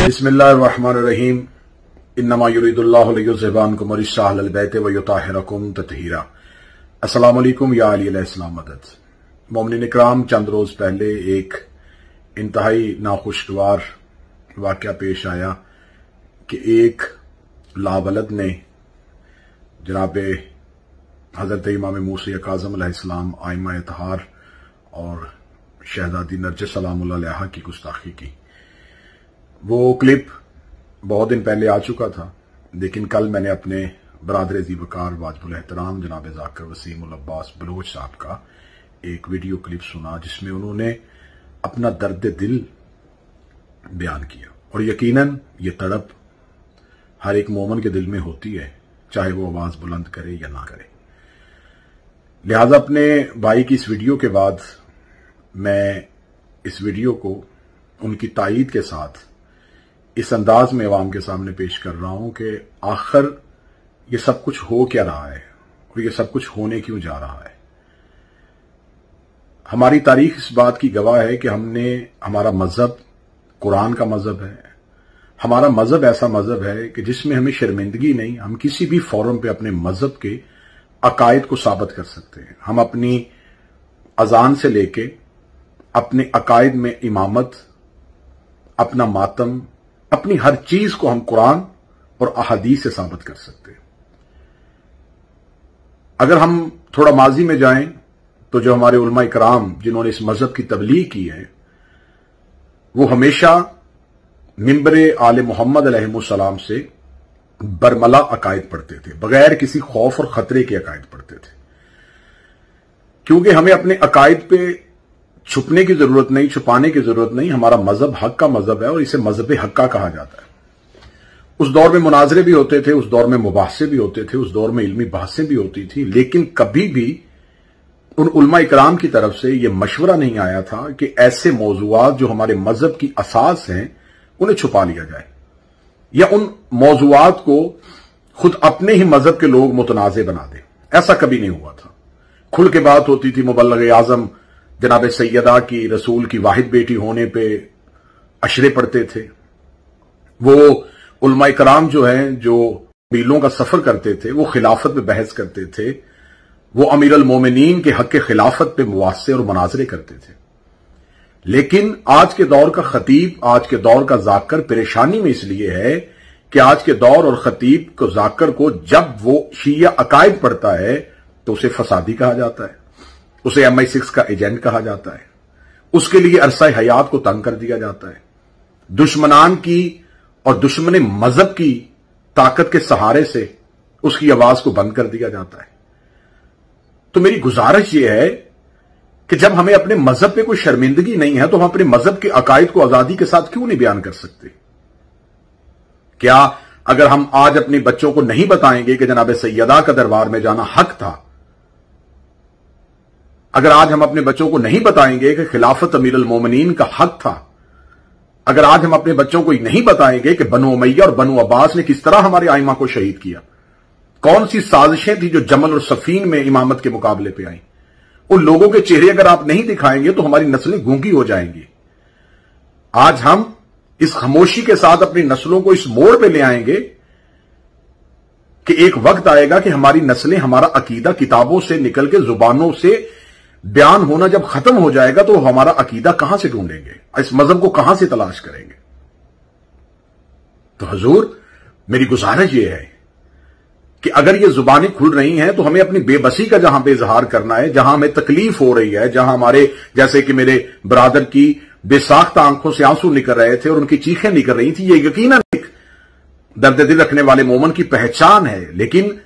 बिस्मिल्लाहिर्रहमानिर्रहीम। इन्नमा युरीदुल्लाहु लियुज़हिबा अन्कुम अर्रिज्सा अहलल बैति व युताहिरकुम तत्हीरा। अस्सलामु अलैकुम या अली अलैहिस्सलाम मदद। मोमिनीन इकराम, चंद रोज पहले एक इंतहाई नाखुशगवार वाकया पेश आया कि एक लावलद ने जनाब हजरत इमाम मूसा काज़िम अलैहिस्सलाम, आइमा इत्तहार और शहजादी नरगिस सलामुल्लाह अलैहा की गुस्ताखी की। वो क्लिप बहुत दिन पहले आ चुका था, लेकिन कल मैंने अपने बरादर ज़ीवकार वाजिबुल एहतराम जनाब ज़ाकिर वसीम उल अब्बास बलोच साहब का एक वीडियो क्लिप सुना, जिसमें उन्होंने अपना दर्द दिल बयान किया। और यकीनन ये तड़प हर एक मोमिन के दिल में होती है, चाहे वो आवाज बुलंद करे या ना करे। लिहाजा अपने भाई की इस वीडियो के बाद मैं इस वीडियो को उनकी तायीद के साथ इस अंदाज में अवाम के सामने पेश कर रहा हूं कि आखिर ये सब कुछ हो क्या रहा है और ये सब कुछ होने क्यों जा रहा है। हमारी तारीख इस बात की गवाह है कि हमारा मजहब कुरान का मजहब है। हमारा मजहब ऐसा मजहब है कि जिसमें हमें शर्मिंदगी नहीं, हम किसी भी फोरम पे अपने मजहब के अकायद को साबित कर सकते हैं। हम अपनी अजान से लेके अपने अकायद में इमामत, अपना मातम, अपनी हर चीज को हम कुरान और अहादीस से साबित कर सकते हैं। अगर हम थोड़ा माजी में जाएं तो जो हमारे उलमा इकराम जिन्होंने इस मजहब की तबलीग की है, वो हमेशा मिंबरे आले मोहम्मद अलैहिस्सलाम से बरमला अकायद पढ़ते थे, बगैर किसी खौफ और खतरे के अकायद पढ़ते थे। क्योंकि हमें अपने अकायद पे छुपने की जरूरत नहीं, छुपाने की जरूरत नहीं। हमारा मजहब हक का मजहब है और इसे मजहब हक्का कहा जाता है। उस दौर में मुनाजरे भी होते थे, उस दौर में मुबाहसे भी होते थे, उस दौर में इल्मी बहसें भी होती थी, लेकिन कभी भी उन उलमा इकराम की तरफ से यह मशवरा नहीं आया था कि ऐसे मौजूआत जो हमारे मजहब की असास हैं उन्हें छुपा लिया जाए, या उन मौजूआत को खुद अपने ही मजहब के लोग मुतनाज़े बना दें। ऐसा कभी नहीं हुआ था। खुल के बात होती थी। मुबल्लिग आजम जनाब सैयदा की, रसूल की वाहिद बेटी होने पे अशरे पढ़ते थे। वो उलमा इकराम जो हैं, जो मीलों का सफर करते थे, वो खिलाफत पे बहस करते थे। वो अमीर अल मोमिनीन के हक खिलाफत पे मुवासे और मुनाजरे करते थे। लेकिन आज के दौर का खतीब, आज के दौर का जाकर परेशानी में इसलिए है कि आज के दौर और खतीब को, जाकर को, जब वो शिया अकायद पढ़ता है तो उसे फसादी कहा जाता है, उसे MI6 का एजेंट कहा जाता है, उसके लिए अरसा हयात को तंग कर दिया जाता है। दुश्मनान की और दुश्मन मजहब की ताकत के सहारे से उसकी आवाज को बंद कर दिया जाता है। तो मेरी गुजारिश यह है कि जब हमें अपने मजहब पे कोई शर्मिंदगी नहीं है तो हम अपने मजहब के अकायद को आजादी के साथ क्यों नहीं बयान कर सकते? क्या अगर हम आज अपने बच्चों को नहीं बताएंगे कि जनाब सैयदा का दरबार में जाना हक था, अगर आज हम अपने बच्चों को नहीं बताएंगे कि खिलाफत अमीर अल मोमिनीन का हक था, अगर आज हम अपने बच्चों को नहीं बताएंगे कि बनु उमैया और बनु अब्बास ने किस तरह हमारे आइमा को शहीद किया, कौन सी साजिशें थी जो जमल और सफीन में इमामत के मुकाबले पे आई, उन लोगों के चेहरे अगर आप नहीं दिखाएंगे तो हमारी नस्लें गूंगी हो जाएंगी। आज हम इस खामोशी के साथ अपनी नस्लों को इस मोड़ पे ले आएंगे कि एक वक्त आएगा कि हमारी नस्लें, हमारा अकीदा किताबों से निकल के जुबानों से बयान होना जब खत्म हो जाएगा तो हमारा अकीदा कहां से ढूंढेंगे, इस मजहब को कहां से तलाश करेंगे? तो हुजूर, मेरी गुजारिश यह है कि अगर ये जुबानें खुल रही हैं तो हमें अपनी बेबसी का जहां पे इजहार करना है, जहां हमें तकलीफ हो रही है, जहां हमारे, जैसे कि मेरे ब्रादर की बेसाख्ता आंखों से आंसू निकल रहे थे और उनकी चीखें निकल रही थी, ये यकीनन एक दर्द दिल रखने वाले मोमन की पहचान है। लेकिन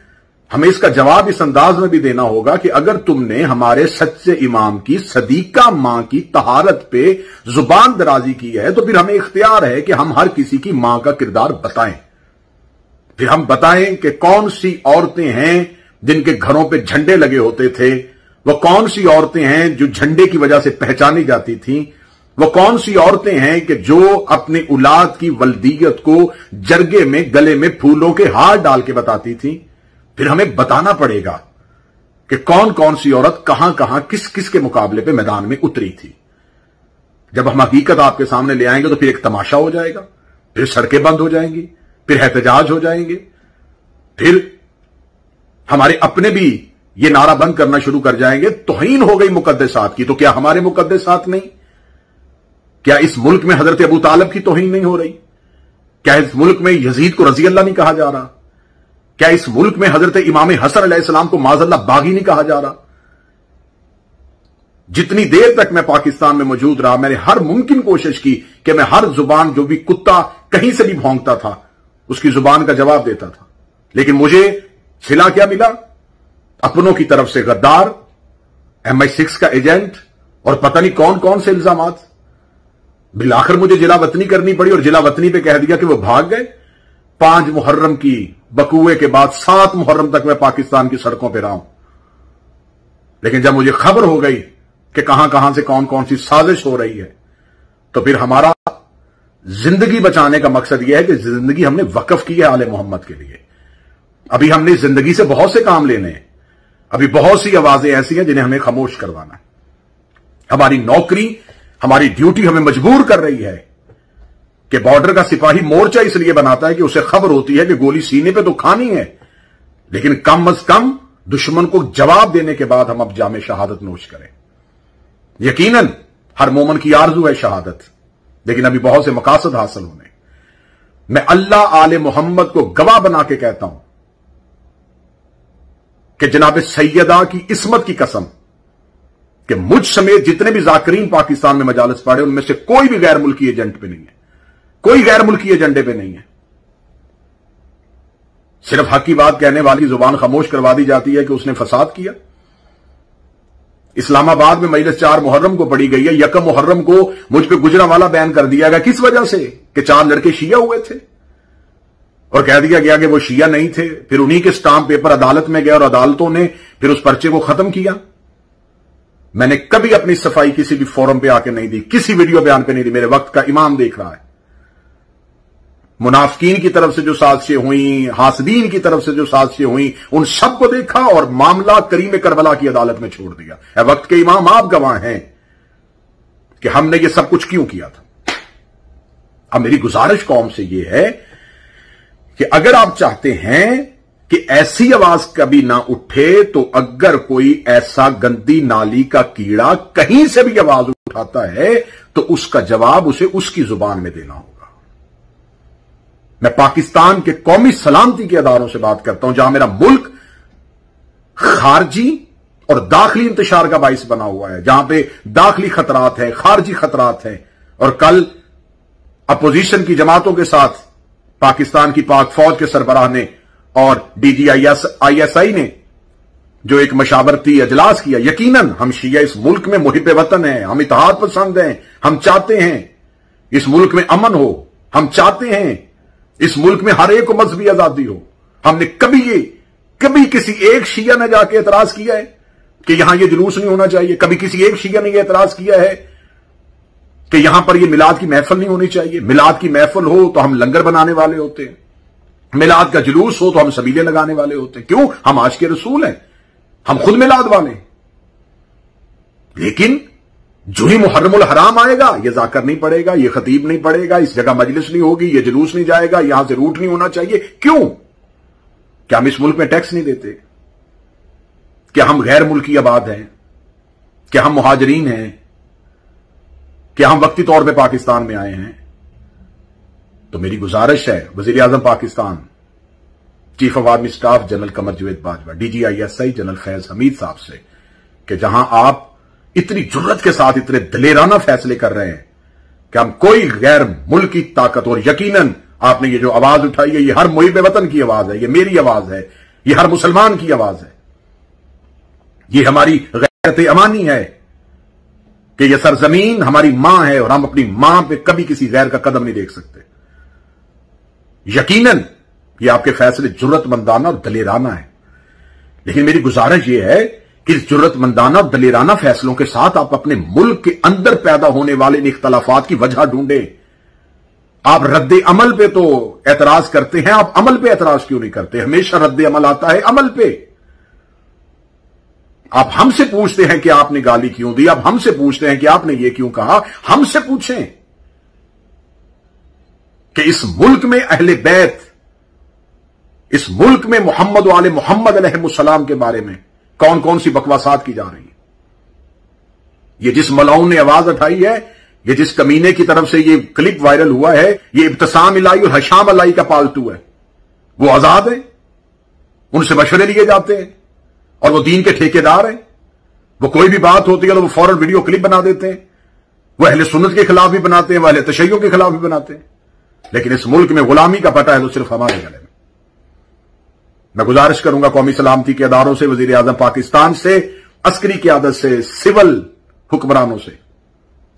हमें इसका जवाब इस अंदाज में भी देना होगा कि अगर तुमने हमारे सच्चे इमाम की, सदीका मां की तहारत पे जुबान दराजी की है तो फिर हमें इख्तियार है कि हम हर किसी की मां का किरदार बताएं। फिर हम बताएं कि कौन सी औरतें हैं जिनके घरों पे झंडे लगे होते थे, वो कौन सी औरतें हैं जो झंडे की वजह से पहचानी जाती थीं, वो कौन सी औरतें हैं कि जो अपनी औलाद की वल्दियत को जरगे में, गले में फूलों के हार डाल के बताती थीं। फिर हमें बताना पड़ेगा कि कौन कौन सी औरत कहां कहां, किस किस के मुकाबले पे मैदान में उतरी थी। जब हम हकीकत आपके सामने ले आएंगे तो फिर एक तमाशा हो जाएगा, फिर सड़कें बंद हो जाएंगी, फिर एहतजाज हो जाएंगे, फिर हमारे अपने भी ये नारा बंद करना शुरू कर जाएंगे, तौहीन हो गई मुकद्दसात की। तो क्या हमारे मुकद्दसात नहीं? क्या इस मुल्क में हजरत अबू तालिब की तौहीन नहीं हो रही? क्या इस मुल्क में यजीद को रजी अल्लाह नहीं कहा जा रहा? क्या इस मुल्क में हजरत इमाम हसन अलैहिस्सलाम को माज़अल्लाह बागी नहीं कहा जा रहा? जितनी देर तक मैं पाकिस्तान में मौजूद रहा, मैंने हर मुमकिन कोशिश की कि मैं हर जुबान, जो भी कुत्ता कहीं से भी भौंकता था, उसकी जुबान का जवाब देता था। लेकिन मुझे सिला क्या मिला? अपनों की तरफ से गद्दार, MI6 का एजेंट और पता नहीं कौन कौन से इल्जामात। बिलाखिर मुझे जिला वतनी करनी पड़ी और जिला वतनी पे कह दिया कि वो भाग गए। 5 मुहर्रम की बकुए के बाद 7 मुहर्रम तक मैं पाकिस्तान की सड़कों पर रहा हूं। लेकिन जब मुझे खबर हो गई कि कहां कहां से कौन कौन सी साजिश हो रही है, तो फिर हमारा जिंदगी बचाने का मकसद यह है कि जिंदगी हमने वक्फ की है आले मोहम्मद के लिए। अभी हमने जिंदगी से बहुत से काम लेने हैं, अभी बहुत सी आवाजें ऐसी हैं जिन्हें हमें खामोश करवाना है। हमारी नौकरी, हमारी ड्यूटी हमें मजबूर कर रही है कि बॉर्डर का सिपाही मोर्चा इसलिए बनाता है कि उसे खबर होती है कि गोली सीने पे तो खानी है, लेकिन कम अज कम दुश्मन को जवाब देने के बाद हम अब जामे शहादत नोश करें। यकीनन हर मोमन की आरजू है शहादत, लेकिन अभी बहुत से मकासद हासिल होने। मैं अल्लाह आले मोहम्मद को गवाह बना के कहता हूं कि जनाब सैयदा की इस्मत की कसम कि मुझ समेत जितने भी जाकिरीन पाकिस्तान में मजालिस पढ़े, उनमें से कोई भी गैर मुल्की एजेंट पे नहीं है, कोई गैर मुल्की एजेंडे पे नहीं है। सिर्फ हक की बात कहने वाली जुबान खामोश करवा दी जाती है कि उसने फसाद किया। इस्लामाबाद में मजलिस 4 मुहर्रम को पड़ी गई है, 1 मुहर्रम को मुझ पे गुजरांवाला बैन कर दिया गया। किस वजह से? कि 4 लड़के शिया हुए थे और कह दिया गया कि वो शिया नहीं थे। फिर उन्हीं के स्टाम्प पेपर अदालत में गए और अदालतों ने फिर उस पर्चे को खत्म किया। मैंने कभी अपनी सफाई किसी भी फोरम पे आके नहीं दी, किसी वीडियो बयान पे नहीं दी। मेरे वक्त का इमाम देख रहा है। मुनाफिकीन की तरफ से जो साजिशें हुई, हासदीन की तरफ से जो साजिशें हुई, उन सबको देखा और मामला करीम करबला की अदालत में छोड़ दिया। वक्त के इमाम आप गवाह हैं कि हमने ये सब कुछ क्यों किया था। अब मेरी गुजारिश कौम से यह है कि अगर आप चाहते हैं कि ऐसी आवाज कभी ना उठे, तो अगर कोई ऐसा गंदी नाली का कीड़ा कहीं से भी आवाज उठाता है, तो उसका जवाब उसे उसकी जुबान में देना होगा। मैं पाकिस्तान के कौमी सलामती के अदारों से बात करता हूं, जहां मेरा मुल्क खारजी और दाखिली इंतशार का बाइस बना हुआ है, जहां पे दाखिली खतरात है, खारजी खतरात है। और कल अपोजिशन की जमातों के साथ पाकिस्तान की पाक फौज के सरबराह ने और DGISI ने जो एक मशावरती अजलास किया। यकीनन हम शिया इस मुल्क में मुहिब वतन हैं, हम इत्तेहाद पसंद हैं, हम चाहते हैं इस मुल्क में अमन हो, हम चाहते हैं इस मुल्क में हर एक को मजहबी आजादी हो। हमने कभी किसी एक शिया ने जाके एतराज किया है कि यहां ये जुलूस नहीं होना चाहिए? कभी किसी एक शिया ने यह एतराज किया है कि यहां पर ये मिलाद की महफिल नहीं होनी चाहिए? मिलाद की महफिल हो तो हम लंगर बनाने वाले होते हैं, मिलाद का जुलूस हो तो हम सबीले लगाने वाले होते हैं। क्यों? हम आशिक़ रसूल हैं, हम खुद मिलाद वाले। लेकिन जो ही मुहर्रमुल हराम आएगा, ये जाकर नहीं पड़ेगा, ये खतीब नहीं पड़ेगा, इस जगह मजलिस नहीं होगी, ये जुलूस नहीं जाएगा, यहां से रूट नहीं होना चाहिए। क्यों? क्या हम इस मुल्क में टैक्स नहीं देते? क्या हम गैर मुल्की आबाद हैं? क्या हम मुहाजिरीन हैं? क्या हम वक्ती तौर पे पाकिस्तान में आए हैं? तो मेरी गुजारिश है वजीर आजम Pakistan, chief of army staff general Qamar Javed Bajwa, DGISI general Faiz Hameed sahab से, कि जहां आप इतनी जुर्रत के साथ इतने दलेराना फैसले कर रहे हैं कि हम कोई गैर मुल्की ताकत, और यकीनन आपने ये जो आवाज उठाई है, ये हर मुहिब वतन की आवाज है, ये मेरी आवाज है, ये हर मुसलमान की आवाज है, ये हमारी गैरत अमानी है कि यह सरजमीन हमारी मां है और हम अपनी मां पे कभी किसी गैर का कदम नहीं देख सकते। यकीनन ये आपके फैसले जुर्रतमंदाना और दलेराना है, लेकिन मेरी गुजारिश यह है कि इस जुर्रतमंदाना और दलेराना फैसलों के साथ आप अपने मुल्क के अंदर पैदा होने वाले इन इख्तलाफात की वजह ढूंढें। आप रद्द अमल पे तो एतराज करते हैं, आप अमल पे एतराज क्यों नहीं करते? हमेशा रद्द अमल आता है अमल पे। आप हमसे पूछते हैं कि आपने गाली क्यों दी, आप हमसे पूछते हैं कि आपने ये क्यों कहा। हमसे पूछें کہ اس ملک میں اہل بیت، اس ملک میں محمد و آل محمد علیہ السلام کے بارے میں کون کون سی بکواسات کی جا رہی ہیں. یہ جس ملعون نے آواز اٹھائی ہے، یہ جس کمینے کی طرف سے یہ کلپ وائرل ہوا ہے، یہ ابتسام الہی اور حشام الہی کا پالتو ہے. وہ آزاد ہیں، ان سے مشورے لیے جاتے ہیں، اور وہ دین کے ٹھیکیدار ہیں. وہ کوئی بھی بات ہوتی ہے تو وہ فوراً ویڈیو کلپ بنا دیتے ہیں. وہ اہل سنت کے خلاف بھی بناتے ہیں، وہ اہل تشیع کے خلاف بھی بناتے ہیں. لیکن اس ملک میں غلامی کا پٹا ہے تو صرف ہمارے گلے میں. میں گزارش کروں گا قومی سلامتی کے اداروں سے، وزیر اعظم پاکستان سے، عسکری قیادت سے، سول حکمرانوں سے،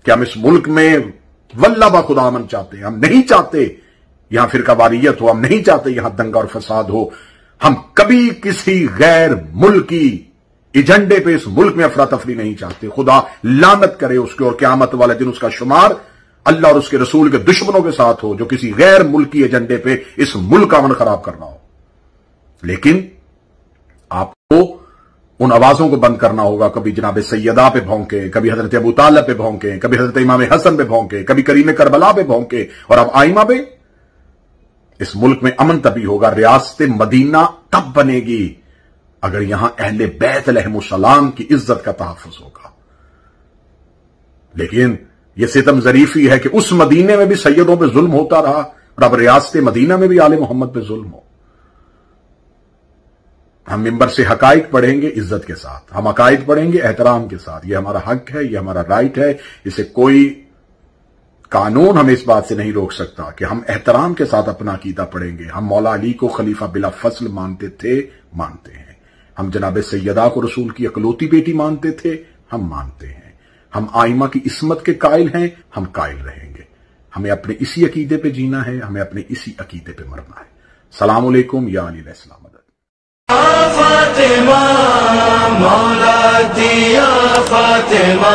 کہ ہم اس ملک میں واللہ بخدا امن چاہتے ہیں. ہم نہیں چاہتے یہاں فرقہ واریت ہو، ہم نہیں چاہتے یہاں دنگا اور فساد ہو. ہم کبھی کسی غیر ملکی ایجنڈے پہ اس ملک میں افراتفری نہیں چاہتے. خدا لعنت کرے اس کے، اور قیامت والے دن اس کا شمار اللہ اور اس کے رسول کے دشمنوں کے ساتھ ہو جو کسی غیر ملکی ایجنڈے پہ اس ملک کا امن خراب کرنا ہو. لیکن آپ کو ان آوازوں کو بند کرنا ہوگا. کبھی جناب سیدہ پہ بھونکے، کبھی حضرت ابو طالب پہ بھونکے، کبھی حضرت امام حسن پہ بھونکے، کبھی کریم کربلا پہ بھونکے، اور اب آئمہ پہ. اس ملک میں امن تبھی ہوگا، ریاست مدینہ تب بنے گی اگر یہاں اہل بیت علیہم السلام کی عزت کا تحفظ ہوگا. لیکن یہ ستم ظریفی ہے کہ اس مدینے میں بھی سیدوں پہ ظلم ہوتا رہا، اور اب ریاست مدینہ میں بھی آل محمد پہ ظلم ہو. ہم ممبر سے حقائق پڑھیں گے عزت کے ساتھ، ہم عقائد پڑھیں گے احترام کے ساتھ. یہ ہمارا حق ہے، یہ ہمارا رائٹ ہے. اسے کوئی قانون ہمیں اس بات سے نہیں روک سکتا کہ ہم احترام کے ساتھ اپنا عقیدہ پڑھیں گے. ہم مولا علی کو خلیفہ بلا فصل مانتے تھے، مانتے ہیں. ہم جناب سیدہ کو رسول کی اکلوتی بیٹی مانتے تھے، ہم مانتے ہیں. ہم آئمہ کی عصمت کے قائل ہیں، ہم قائل رہیں گے. ہمیں اپنے اسی عقیدے پہ جینا ہے، ہمیں اپنے اسی عقیدے پہ مرنا ہے. السلام علیکم. یا علی علیہ السلام. فاطمہ مولا دیا فاطمہ